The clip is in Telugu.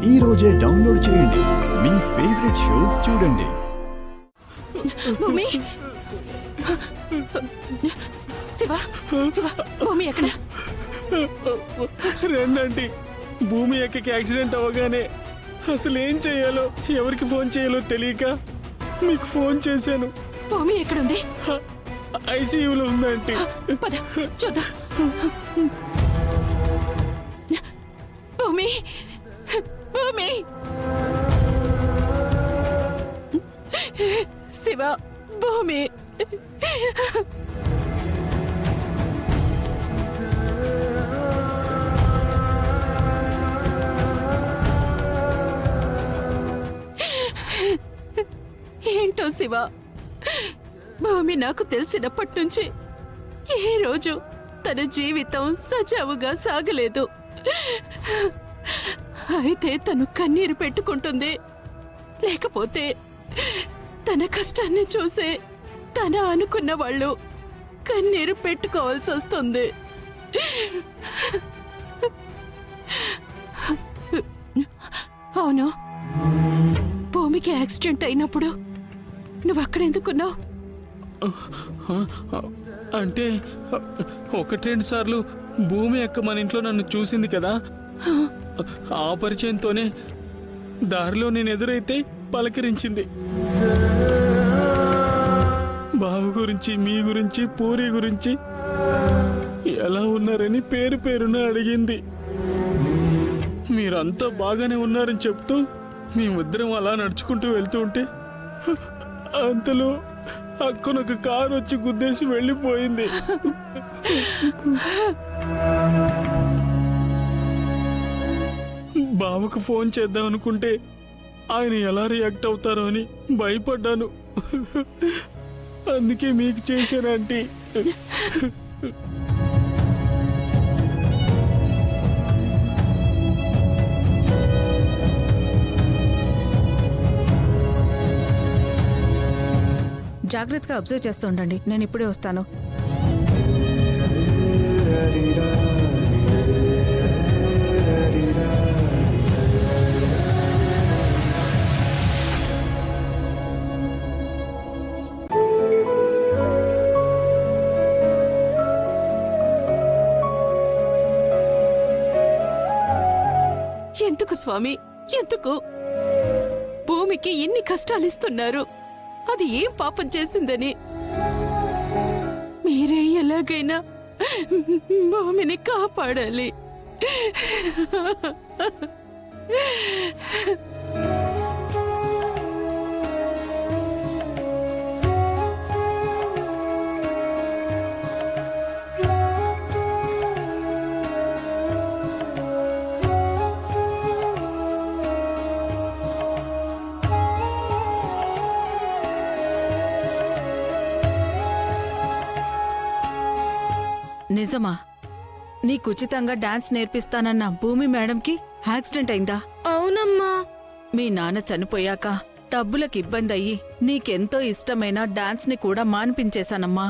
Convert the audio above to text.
ఈ రోజే డౌన్లోడ్ చేయండి. మీ ఫేవరెట్ షోస్ చూడండి. భూమి, శివ, శివ, భూమి ఎక్కడ? రెండండి, భూమి ఎక్కకి యాక్సిడెంట్ అవ్వగానే అసలు ఏం చేయాలో ఎవరికి ఫోన్ చేయాలో తెలియక మీకు ఫోన్ చేశాను. భూమి ఎక్కడుంది? ఐసీయూలో ఉందంటే. పద చూద్దాం. భూమి, భూమి, శివ, భూమి. ఏంటో శివ, భూమి నాకు తెలిసినప్పటి నుంచి ఏ రోజు తన జీవితం సజావుగా సాగలేదు. అయితే తను కన్నీరు పెట్టుకుంటుంది, లేకపోతే తన కష్టాన్ని చూసే తన అనుకున్న వాళ్ళు కన్నీరు పెట్టుకోవాల్సి వస్తుంది. అవును, భూమికి యాక్సిడెంట్ అయినప్పుడు నువ్వు అక్కడెందుకున్నావు? అంటే 1-2 సార్లు భూమి అక్క మన ఇంట్లో నన్ను చూసింది కదా, ఆ పరిచయంతోనే దారిలో నేను ఎదురైతే పలకరించింది. బావ గురించి, మీ గురించి, పూరి గురించి ఎలా ఉన్నారని పేరు పేరున అడిగింది. మీరంతా బాగానే ఉన్నారని చెప్తూ మేమిద్దరం అలా నడుచుకుంటూ వెళ్తూ ఉంటే అంతలో అక్కనొక కారు వచ్చి గుద్దేసి వెళ్ళిపోయింది. బావకు ఫోన్ చేద్దాం అనుకుంటే ఆయన ఎలా రియాక్ట్ అవుతారో అని భయపడ్డాను. అందుకే మీకు చేశానంటీ. జాగ్రత్తగా అబ్జర్వ్ చేస్తూ ఉండండి, నేను ఇప్పుడే వస్తాను. ఎందుకు స్వామి, ఎందుకు భూమికి ఇన్ని కష్టాలు ఇస్తున్నారు? అది ఏం పాపం చేసిందని? మీరే ఎలాగైనా భూమిని కాపాడాలి. నిజమా? నీకు ఉచితంగా డాన్స్ నేర్పిస్తానన్న భూమి మేడంకి యాక్సిడెంట్ అయిందా? అవునమ్మా. మీ నాన్న చనిపోయాక డబ్బులకు ఇబ్బంది అయ్యి నీకెంతో ఇష్టమైన డాన్స్ ని కూడా మాన్పించేశానమ్మా.